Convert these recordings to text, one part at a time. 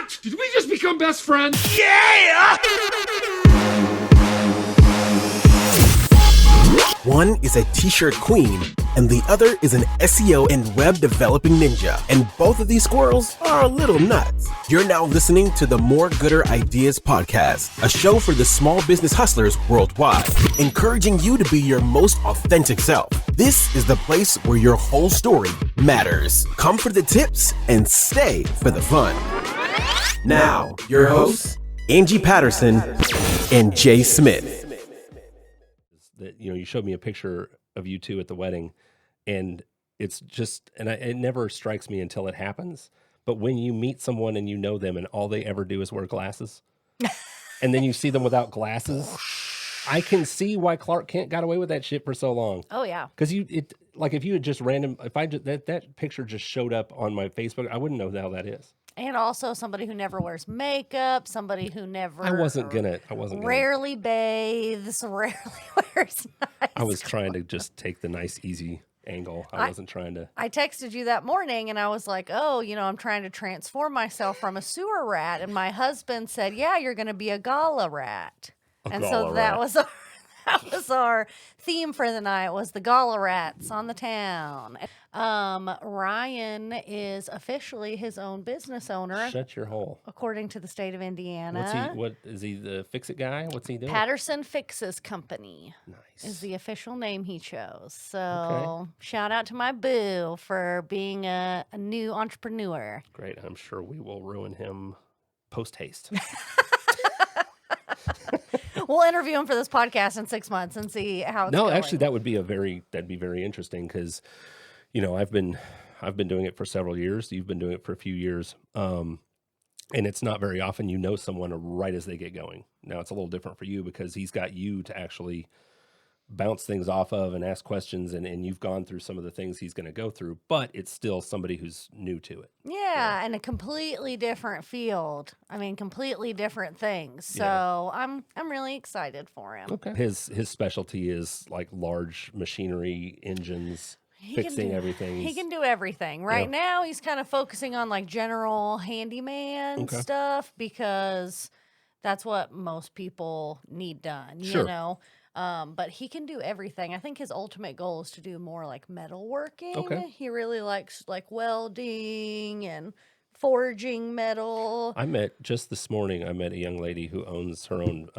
What? Did we just become best friends? Yeah! One is a t-shirt queen, and the other is an SEO and web developing ninja. And both of these squirrels are a little nuts. You're now listening to the More Gooder Ideas podcast, a show for the small business hustlers worldwide, encouraging you to be your most authentic self. This is the place where your whole story matters. Come for the tips and stay for the fun. Now, your hosts, Angie Patterson and Jay Smith. That, you know, you showed me a picture of you two at the wedding, and it's just, and it never strikes me until it happens. But when you meet someone and you know them and all they ever do is wear glasses, and then you see them without glasses, I can see why Clark Kent got away with that shit for so long. Oh yeah. Because if you had just that picture just showed up on my Facebook, I wouldn't know how that is. And also somebody who never wears makeup, somebody who never rarely bathes, rarely wears nice I was trying to just take the nice, easy angle. I wasn't trying to. I texted you that morning and I was like, oh, I'm trying to transform myself from a sewer rat. And my husband said, yeah, you're going to be a gala rat. That was our theme for the night, was the gala rats on the town. Ryan is officially his own business owner. Shut your hole. According to the state of Indiana. What is he, the Fix-It guy? What's he doing? Patterson Fixes Company. Nice. Is the official name he chose. So Shout out to my boo for being a new entrepreneur. Great. I'm sure we will ruin him post-haste. We'll interview him for this podcast in 6 months and see how it's going. Actually, that'd be very interesting because, I've been doing it for several years. You've been doing it for a few years. And it's not very often you know someone right as they get going. Now, it's a little different for you because he's got you to actually bounce things off of and ask questions, and you've gone through some of the things he's going to go through, but it's still somebody who's new to it. Yeah, and a completely different field. I mean, completely different things. So I'm really excited for him. Okay. His specialty is like large machinery, engines, fixing everything. He can do everything. Right now, he's kind of focusing on like general handyman stuff because that's what most people need done, you know? But he can do everything. I think his ultimate goal is to do more like metalworking. Okay. He really likes like welding and forging metal. Just this morning, I met a young lady who owns her own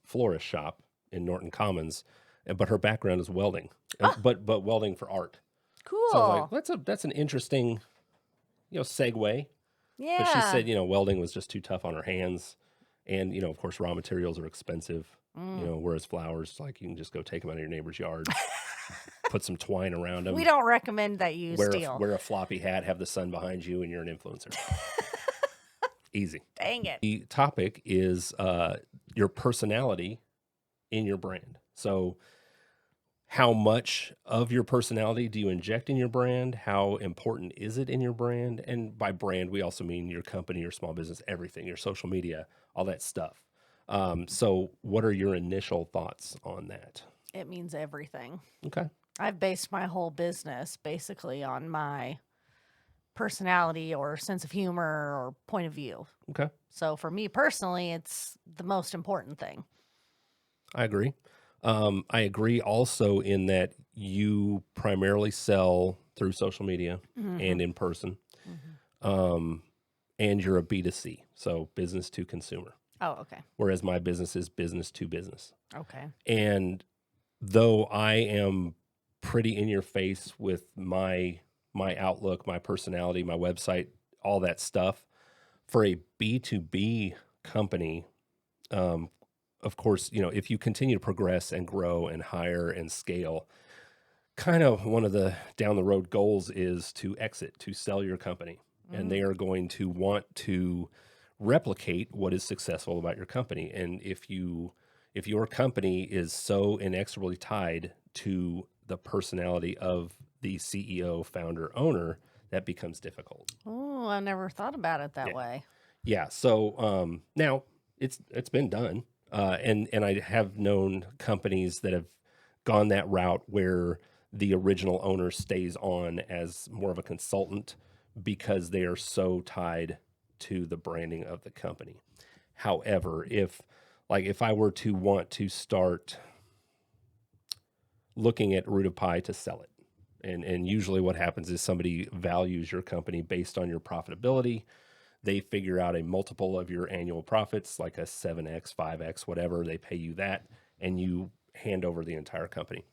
florist shop in Norton Commons, but her background is welding, but welding for art. Cool. So I was like, that's an interesting, segue. Yeah. But she said, welding was just too tough on her hands. And, of course, raw materials are expensive. Whereas flowers, like you can just go take them out of your neighbor's yard, put some twine around them. We don't recommend that you steal. Wear a floppy hat, have the sun behind you, and you're an influencer. Easy. Dang it. The topic is your personality in your brand. So how much of your personality do you inject in your brand? How important is it in your brand? And by brand, we also mean your company, your small business, everything, your social media, all that stuff. So what are your initial thoughts on that? It means everything. Okay. I've based my whole business basically on my personality or sense of humor or point of view. Okay. So for me personally, it's the most important thing. I agree. I agree also in that you primarily sell through social media and in person. And you're a B2C, so business to consumer. Oh, okay. Whereas my business is business to business. Okay. And though I am pretty in your face with my outlook, my personality, my website, all that stuff, for a B2B company, of course, if you continue to progress and grow and hire and scale, kind of one of the down the road goals is to exit, to sell your company. And they are going to want to replicate what is successful about your company. And if your company is so inexorably tied to the personality of the CEO, founder, owner, that becomes difficult. Oh, I never thought about it that way. Yeah. So now it's been done. And I have known companies that have gone that route where the original owner stays on as more of a consultant because they are so tied to the branding of the company. However, if I were to want to start looking at Root of Pie to sell it, and usually what happens is somebody values your company based on your profitability. They figure out a multiple of your annual profits, like a 7x, 5x, whatever. They pay you that, and you hand over the entire company.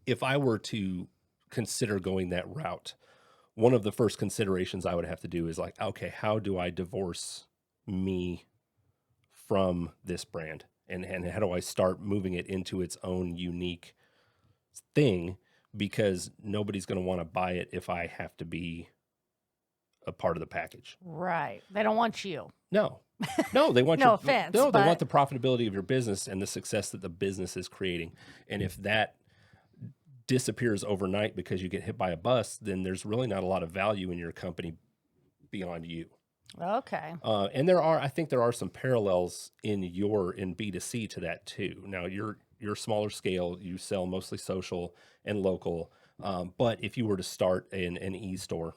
If I were to consider going that route, one of the first considerations I would have to do is like, okay, how do I divorce me from this brand? And how do I start moving it into its own unique thing? Because nobody's going to want to buy it if I have to be a part of the package. Right. They don't want you. No, they want No offense, they but- want the profitability of your business and the success that the business is creating. And if that disappears overnight because you get hit by a bus, then there's really not a lot of value in your company beyond you. Okay. And I think there are some parallels in B2C to that too. Now you're smaller scale, you sell mostly social and local. But if you were to start an e-store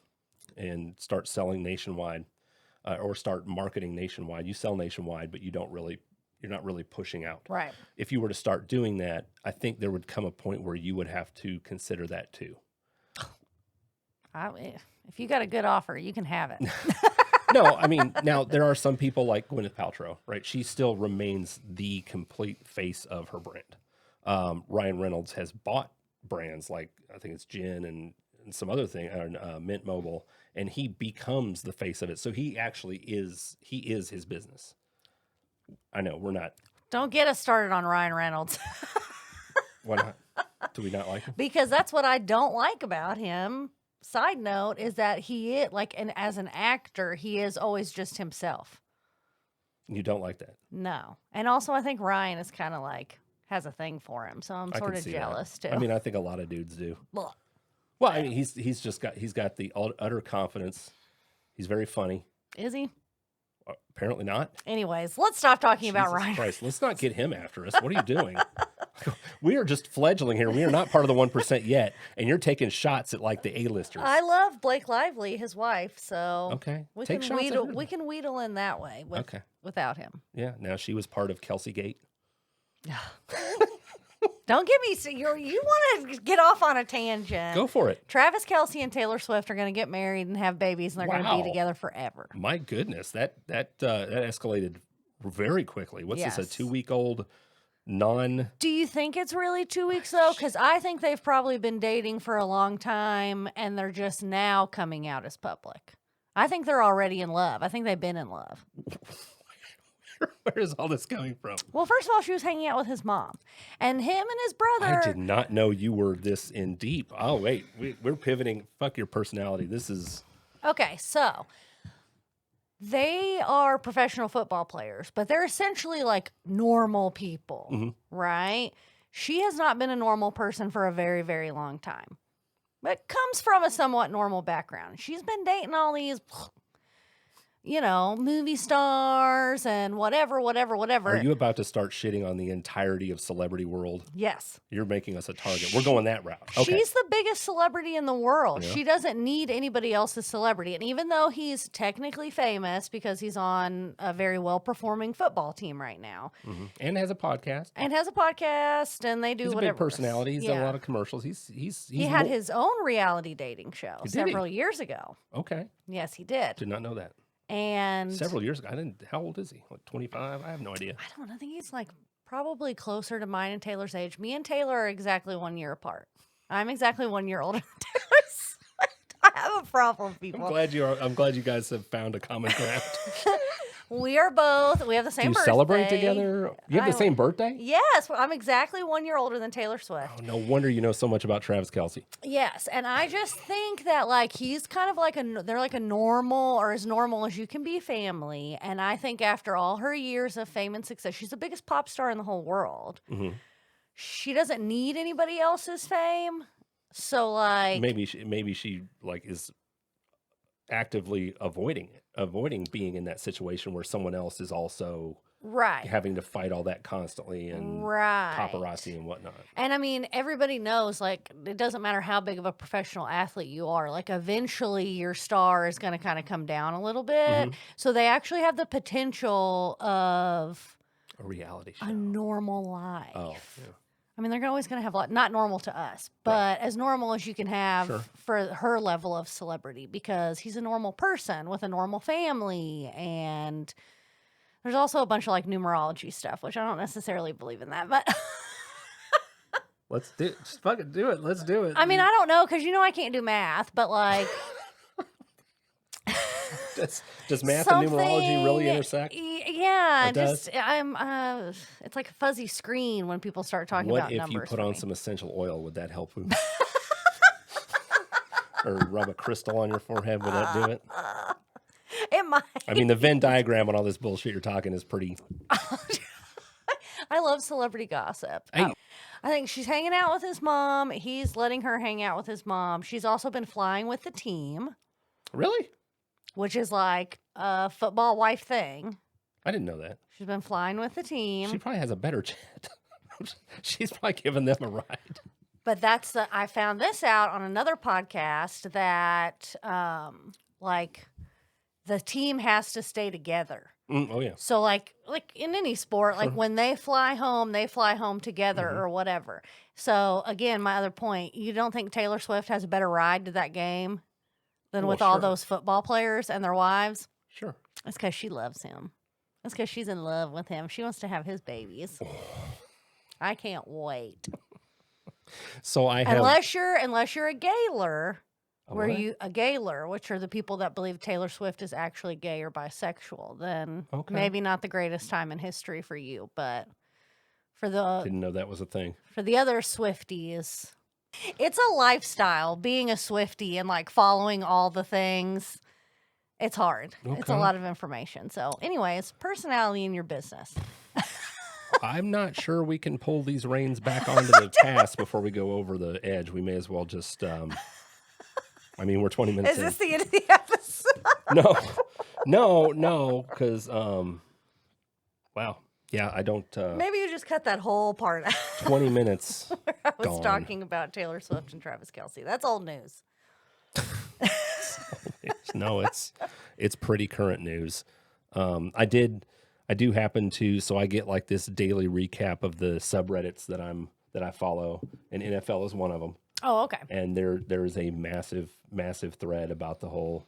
and start selling nationwide, or start marketing nationwide, you sell nationwide, but you're not really pushing out. Right. If you were to start doing that, I think there would come a point where you would have to consider that too. If you got a good offer, you can have it. No, I mean, now there are some people like Gwyneth Paltrow, right? She still remains the complete face of her brand. Ryan Reynolds has bought brands like, I think it's Gin and some other thing, Mint Mobile, and he becomes the face of it. So he actually is his business. I know we're not. Don't get us started on Ryan Reynolds. Why not? Do we not like him? Because that's what I don't like about him. Side note is that he is as an actor, he is always just himself. You don't like that? No. And also I think Ryan is kind of like has a thing for him. So I'm sort of jealous too. I mean, I think a lot of dudes do. Blah. Well, I mean, he's got the utter confidence. He's very funny. Is he? Apparently not. Anyways, let's stop talking about Jesus Ryan. Christ, let's not get him after us. What are you doing? We are just fledgling here. We are not part of the 1% yet, and you're taking shots at like the A-listers. I love Blake Lively, his wife, so Okay. we Take can shots at her. we can wheedle in that way without him. Yeah. Now she was part of Kelsey Gate. Don't get me. You want to get off on a tangent? Go for it. Travis Kelce and Taylor Swift are going to get married and have babies, and they're going to be together forever. My goodness, that escalated very quickly. What's this? A 2-week-old non? Do you think it's really 2 weeks though? Because I think they've probably been dating for a long time, and they're just now coming out as public. I think they're already in love. I think they've been in love. Where is all this coming from? Well, first of all, she was hanging out with his mom, and him and his brother. I did not know you were this in deep. Oh wait, we're pivoting. Fuck your personality. This is okay. So they are professional football players, but they're essentially like normal people, right? She has not been a normal person for a very, very long time, but comes from a somewhat normal background. She's been dating all these, movie stars and whatever. Are you about to start shitting on the entirety of celebrity world? Yes. You're making us a target. We're going that route. Okay. She's the biggest celebrity in the world. Yeah. She doesn't need anybody else's celebrity. And even though he's technically famous because he's on a very well-performing football team right now. And has a podcast. And they do He's whatever. a big personality. He's done a lot of commercials. He had his own reality dating show several years ago. Okay. Yes, he did. Did not know that. And Several years ago. How old is he? Like 25? I have no idea. I don't know. I think he's like probably closer to mine and Taylor's age. Me and Taylor are exactly 1 year apart. I'm exactly 1 year older than Taylor Swift. I have a problem, people. I'm glad you guys have found a common ground. We have the same birthday. Do you celebrate together? You have the same birthday? Yes. I'm exactly 1 year older than Taylor Swift. Oh, no wonder you know so much about Travis Kelce. Yes. And I just think that like he's kind of like they're like a normal or as normal as you can be family. And I think after all her years of fame and success, she's the biggest pop star in the whole world. She doesn't need anybody else's fame. So like maybe she like is actively avoiding being in that situation where someone else is also Right. having to fight all that constantly and paparazzi and whatnot. And I mean, everybody knows, like, it doesn't matter how big of a professional athlete you are. Like, eventually your star is going to kind of come down a little bit. So they actually have the potential of a reality show, a normal life. Oh, yeah. I mean, they're always going to have not normal to us, but as normal as you can have for her level of celebrity, because he's a normal person with a normal family. And there's also a bunch of like numerology stuff, which I don't necessarily believe in that, but let's just fucking do it. Let's do it. I mean, I don't know, because I can't do math, but like does math and numerology really intersect? Yeah, it's like a fuzzy screen when people start talking about numbers. What if you put on some essential oil? Would that help you? Or rub a crystal on your forehead? Would that do it? It might. I mean, the Venn diagram on all this bullshit you're talking is pretty. I love celebrity gossip. I think she's hanging out with his mom. He's letting her hang out with his mom. She's also been flying with the team. Really? Which is like a football wife thing. I didn't know that. She's been flying with the team. She probably has a better jet. She's probably giving them a ride. But I found this out on another podcast that like the team has to stay together. Oh yeah. So like in any sport, like when they fly home together or whatever. So again, my other point, you don't think Taylor Swift has a better ride to that game than with all those football players and their wives? Sure. It's because she loves him. It's because she's in love with him. She wants to have his babies. I can't wait. So I have, unless you're a gaylor, a gaylor, which are the people that believe Taylor Swift is actually gay or bisexual, then maybe not the greatest time in history for you, but didn't know that was a thing. For the other Swifties, it's a lifestyle being a Swiftie and like following all the things. It's hard. Okay. It's a lot of information. So anyways, personality in your business. I'm not sure we can pull these reins back onto the cast before we go over the edge. We may as well just, I mean, we're 20 minutes in. Is this the end of the episode? No, because, wow. Yeah, I don't. Maybe you just cut that whole part out. 20 minutes. Where I was talking about Taylor Swift and Travis Kelce. That's old news. No, it's pretty current news. I do happen to, so I get like this daily recap of the subreddits that I follow, and NFL is one of them. Oh, okay. And there is a massive thread about the whole,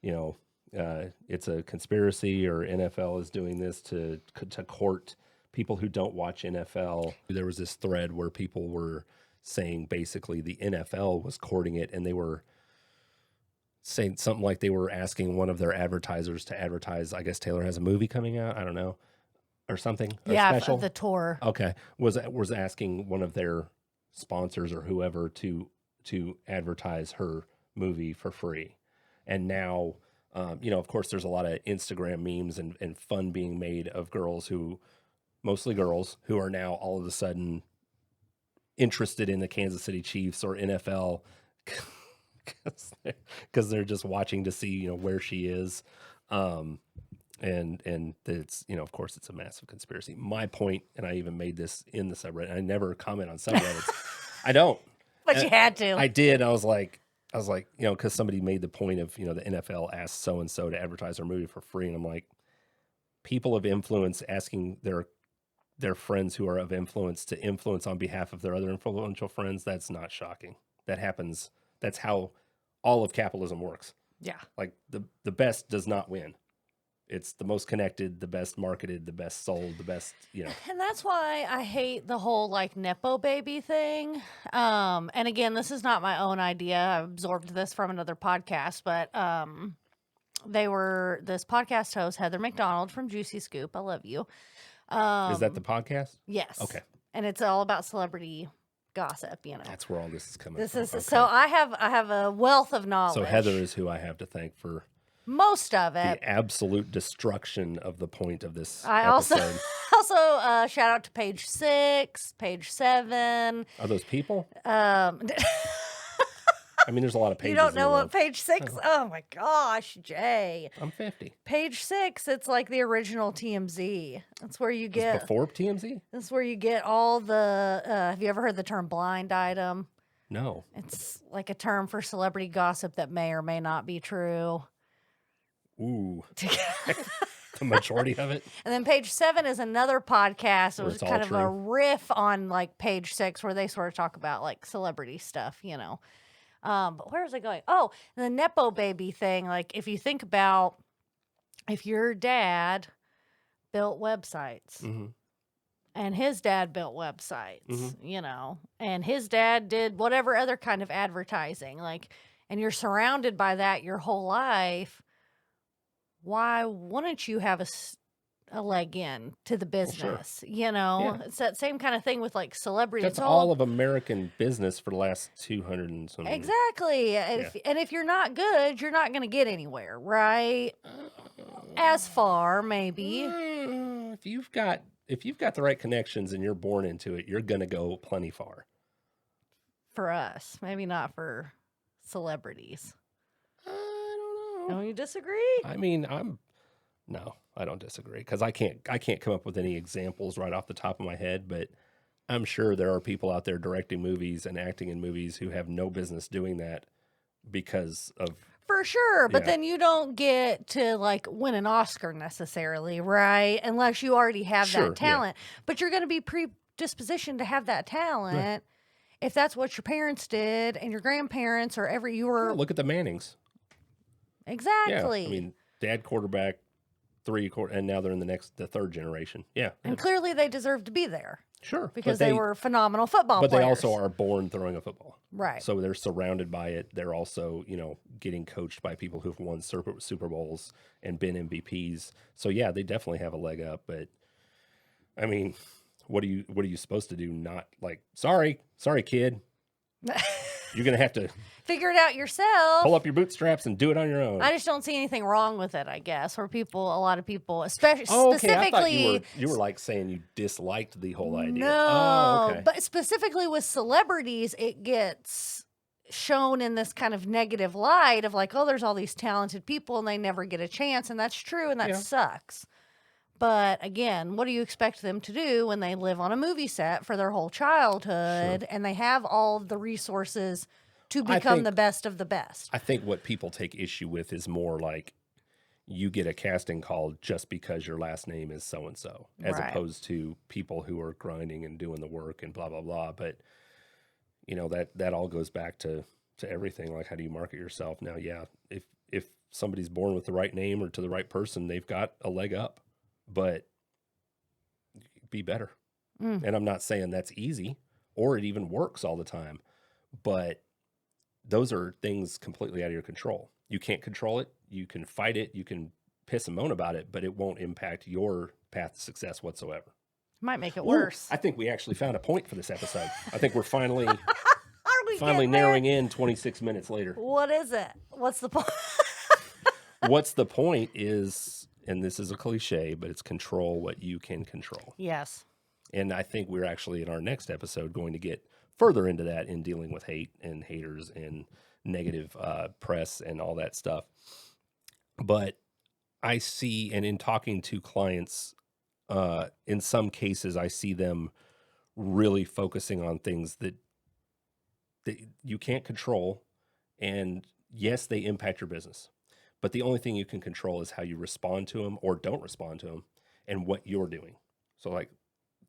it's a conspiracy, or NFL is doing this to court people who don't watch NFL. There was this thread where people were saying basically the NFL was courting it, and they were saying something like they were asking one of their advertisers to advertise. I guess Taylor has a movie coming out. I don't know, or something. Yeah, special. The tour. Okay, was asking one of their sponsors or whoever to advertise her movie for free. And now, of course, there's a lot of Instagram memes and fun being made of mostly girls who are now all of a sudden interested in the Kansas City Chiefs or NFL. Because they're just watching to see, where she is. And it's, of course, it's a massive conspiracy. My point, and I even made this in the subreddit, I never comment on subreddits. I don't. But you had to. I did. I was like, because somebody made the point of, the NFL asked so-and-so to advertise their movie for free. And I'm like, people of influence asking their friends who are of influence to influence on behalf of their other influential friends, that's not shocking. That happens. That's how all of capitalism works. Yeah. Like the best does not win. It's the most connected, the best marketed, the best sold, the best, And that's why I hate the whole like Nepo baby thing. And again, this is not my own idea. I absorbed this from another podcast, but this podcast host, Heather McDonald from Juicy Scoop. I love you. Is that the podcast? Yes. Okay. And it's all about celebrity gossip, That's where all this is coming from. Okay. So I have a wealth of knowledge. So Heather is who I have to thank for most of it. The absolute destruction of the point of this I episode. also shout out to page 6, page 7. Are those people? I mean, there's a lot of pages. You don't know in the what world. page 6? Oh my gosh, Jay. I'm 50. Page 6, it's like the original TMZ. That's where you It's get before TMZ? That's where you get all the have you ever heard the term blind item? No. It's like a term for celebrity gossip that may or may not be true. Ooh. The majority of it. And then page 7 is another podcast. It Where was it's all kind of a true. riff on like page 6 where they sort of talk about like celebrity stuff, you know. But where was I going? Oh, the Nepo baby thing. Like if you think about if your dad built websites Mm-hmm. and his dad built websites, Mhm. you know, and his dad did whatever other kind of advertising, like, and you're surrounded by that your whole life, why wouldn't you have a leg in to the Well, sure. business? You know, Yeah. it's that same kind of thing with like celebrities. That's all of American business for the last 200 and some. Exactly. And if you're not good, you're not going to get anywhere, right? As far, maybe. If you've got the right connections and you're born into it, you're gonna go plenty far. For us, maybe not for celebrities. I don't know. Don't you disagree? I mean, no, I don't disagree because I can't come up with any examples right off the top of my head, but I'm sure there are people out there directing movies and acting in movies who have no business doing that because of. For sure, but Yeah. then you don't get to like win an Oscar necessarily, right? Unless you already have Sure, yeah. that talent. But you're going to be predispositioned to have that talent if that's what your parents did and your grandparents or ever you were. Yeah, look at the Mannings. Exactly. Yeah, I mean, dad quarterback, and now they're in the third generation. Yeah, and clearly they deserve to be there sure, because they were phenomenal football But players. they also are born throwing a football. Right. So they're surrounded by it. They're also, getting coached by people who've won Super Bowls and been MVPs. So yeah, they definitely have a leg up. But I mean, what are you supposed to do? Not like, sorry, kid. You're gonna have to Figure it out yourself. pull up your bootstraps and do it on your own. I just don't see anything wrong with it, I guess. Where a lot of people, especially Okay. specifically, I thought you were like saying you disliked the whole idea. no, Oh, okay. but specifically with celebrities, it gets shown in this kind of negative light of like, oh, there's all these talented people and they never get a chance, and that's true, and that Yeah. sucks. But again, what do you expect them to do when they live on a movie set for their whole childhood and they have all of the resources to become the best of the best? I think what people take issue with is more like you get a casting call just because your last name is so-and-so, as Right. opposed to people who are grinding and doing the work and blah, blah, blah. But, that all goes back to everything. Like, how do you market yourself? Now, yeah, if somebody's born with the right name or to the right person, they've got a leg up. But be better. And I'm not saying that's easy or it even works all the time, but those are things completely out of your control. You can't control it. You can fight it. You can piss and moan about it, but it won't impact your path to success whatsoever. Might make it Ooh, worse. I think we actually found a point for this episode. I think we're finally Are we getting there? narrowing in 26 minutes later. What is it? What's the point? What's the point is, and this is a cliche, but it's control what you can control. Yes. And I think we're actually in our next episode going to get further into that in dealing with hate and haters and negative press and all that stuff. But I see, and in talking to clients, in some cases, I see them really focusing on things that you can't control. And yes, they impact your business. But the only thing you can control is how you respond to them or don't respond to them and what you're doing. So like,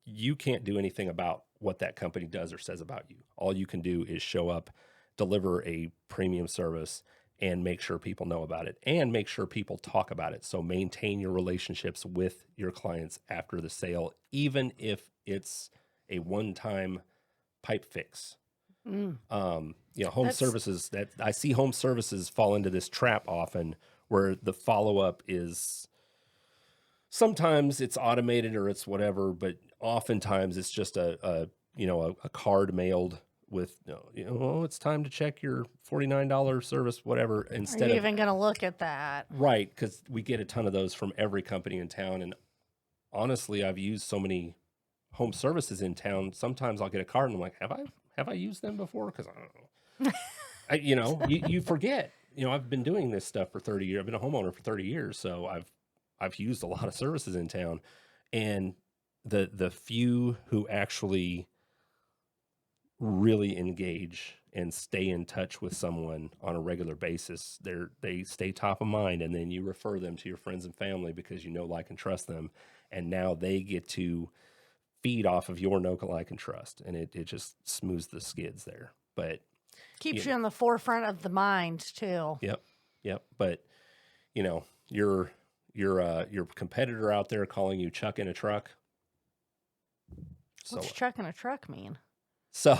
you can't do anything about what that company does or says about you. All you can do is show up, deliver a premium service, and make sure people know about it and make sure people talk about it. So maintain your relationships with your clients after the sale, even if it's a one-time pipe fix. Home services, that I see home services fall into this trap often where the follow-up is sometimes it's automated or it's whatever, but oftentimes it's just a card mailed with, it's time to check your $49 service, whatever, instead Are you of even going to look at that? right. Cause we get a ton of those from every company in town. And honestly, I've used so many home services in town. Sometimes I'll get a card and I'm like, have I used them before? Cause I don't know. You forget. I've been doing this stuff for 30 years. I've been a homeowner for 30 years, so I've used a lot of services in town, and the few who actually really engage and stay in touch with someone on a regular basis, they stay top of mind, and then you refer them to your friends and family because like, and trust them, and now they get to feed off of your know, like, and trust, and it just smooths the skids there. But keeps you in the forefront of the mind too. Yep. But your competitor out there calling you Chuck in a truck. What's Chuck in a truck mean? So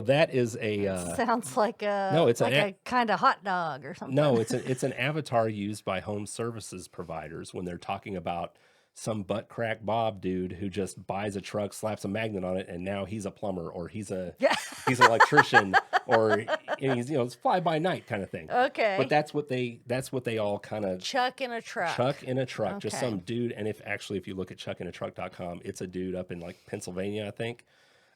that is a sounds like a kind of hot dog or something. No, it's an avatar used by home services providers when they're talking about some butt crack Bob dude who just buys a truck, slaps a magnet on it, and now he's a plumber, or he's an electrician, or he's it's fly by night kind of thing. Okay. But that's what they all kind of Chuck in a truck. Chuck in a truck, okay. Just some dude. And if you look at chuckinatruck.com, it's a dude up in like Pennsylvania, I think.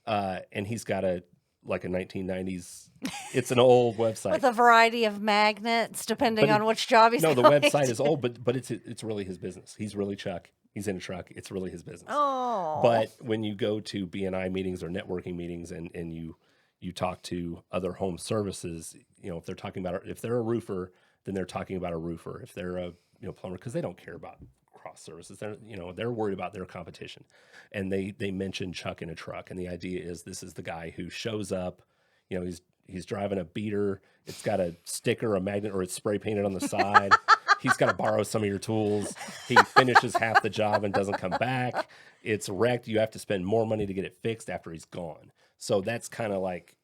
And he's got a 1990s, it's an old website with a variety of magnets depending on which job he's the website is old, but it's really his business. He's really Chuck. He's in a truck. It's really his business. Oh. But when you go to BNI meetings or networking meetings and you talk to other home services, if they're talking about, if they're a roofer, then they're talking about a roofer. If they're a plumber, because they don't care about cross services, they're worried about their competition, and they mention Chuck in a truck, and the idea is this is the guy who shows up, he's driving a beater, it's got a sticker, a magnet, or it's spray painted on the side. He's got to borrow some of your tools. He finishes half the job and doesn't come back. It's wrecked. You have to spend more money to get it fixed after he's gone. So that's kind of like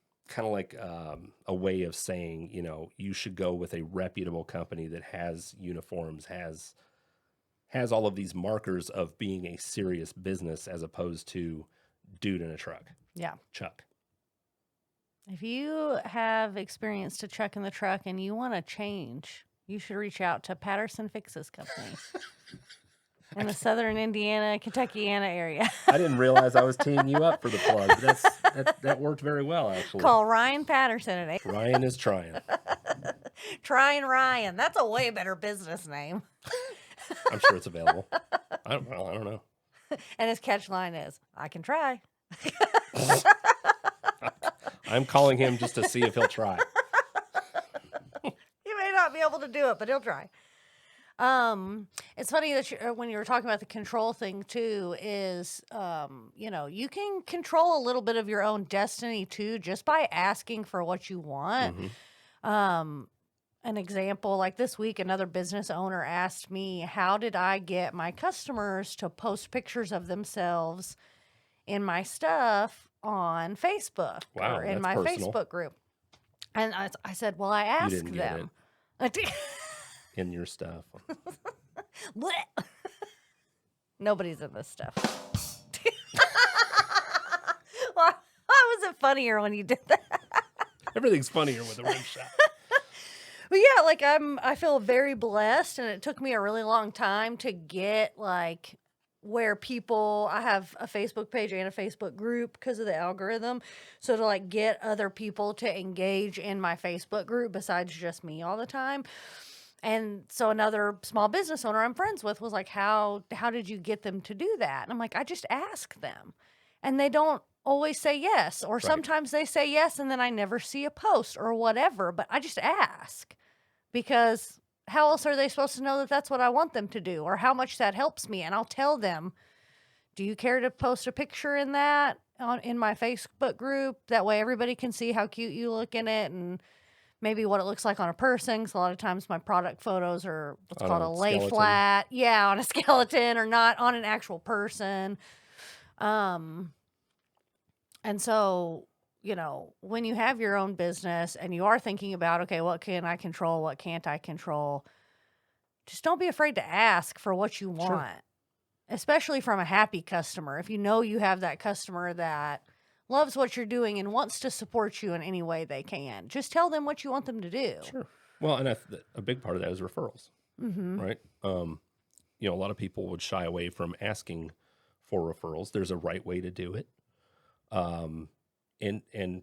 a way of saying, you should go with a reputable company that has uniforms, has all of these markers of being a serious business, as opposed to dude in a truck. Yeah. Chuck. If you have experienced a Chuck in the truck and you want to change, you should reach out to Patterson Fixes Company in the southern Indiana, Kentuckiana area. I didn't realize I was teeing you up for the plug. That worked very well, actually. Call Ryan Patterson at 8. Ryan is trying. Trying Ryan. That's a way better business name. I'm sure it's available. I don't know. And his catch line is, I can try. I'm calling him just to see if he'll try. He may not be able to do it, but he'll try. It's funny that when you were talking about the control thing too, is, you can control a little bit of your own destiny too, just by asking for what you want. Mm-hmm. An example, like this week, another business owner asked me, how did I get my customers to post pictures of themselves in my stuff on Facebook or in my Facebook group? And I said, well, I asked them. In your stuff. Nobody's in this stuff. Well, how was it funnier when you did that? Everything's funnier with a rim shot. But yeah, I feel very blessed, and it took me a really long time to get where I have a Facebook page and a Facebook group because of the algorithm. So to get other people to engage in my Facebook group besides just me all the time. And so another small business owner I'm friends with was like, how did you get them to do that? And I'm like, I just ask them. And they don't always say yes. Or sometimes they say yes and then I never see a post or whatever. But I just ask. Because how else are they supposed to know that that's what I want them to do? Or how much that helps me? And I'll tell them, do you care to post a picture in that in my Facebook group? That way everybody can see how cute you look in it and maybe what it looks like on a person. Because a lot of times my product photos are what's called a lay skeleton. Flat. Yeah, on a skeleton or not on an actual person. And so, when you have your own business and you are thinking about, okay, what can I control? What can't I control? Just don't be afraid to ask for what you want, sure. Especially from a happy customer. If you know you have that customer that loves what you're doing and wants to support you in any way they can, just tell them what you want them to do. Sure. Well, and a big part of that is referrals, mm-hmm. Right? A lot of people would shy away from asking for referrals. There's a right way to do it. And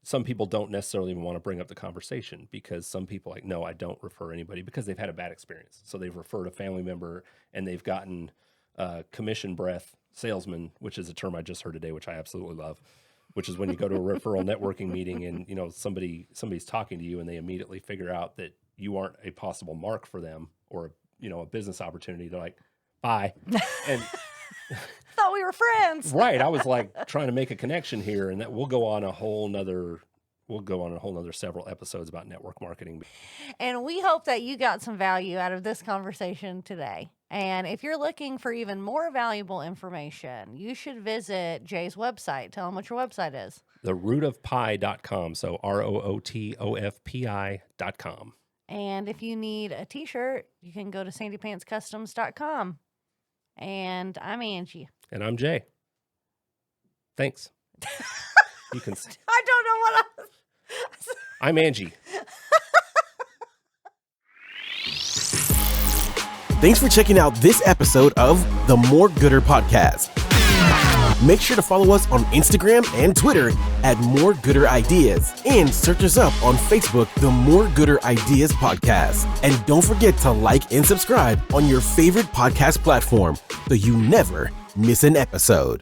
some people don't necessarily even want to bring up the conversation because some people like, no, I don't refer anybody because they've had a bad experience. So they've referred a family member and they've gotten commission breath salesman, which is a term I just heard today, which I absolutely love, which is when you go to a referral networking meeting and, you know, somebody's talking to you and they immediately figure out that you aren't a possible mark for them or, you know, a business opportunity. They're like, bye. And thought we were friends. Right. I was like trying to make a connection here, and that we'll go on a whole nother several episodes about network marketing. And we hope that you got some value out of this conversation today. And if you're looking for even more valuable information, you should visit Jay's website. Tell him what your website is. therootofpi.com. So ROOTOFPI.com. And if you need a t-shirt, you can go to sandypantscustoms.com. And I'm Angie. And I'm Jay. Thanks. You can. I don't know what I'm Angie. Thanks for checking out this episode of the More Gooder Podcast. Make sure to follow us on Instagram and Twitter at More Gooder Ideas and search us up on Facebook, the More Gooder Ideas Podcast. And don't forget to like and subscribe on your favorite podcast platform so you never miss an episode.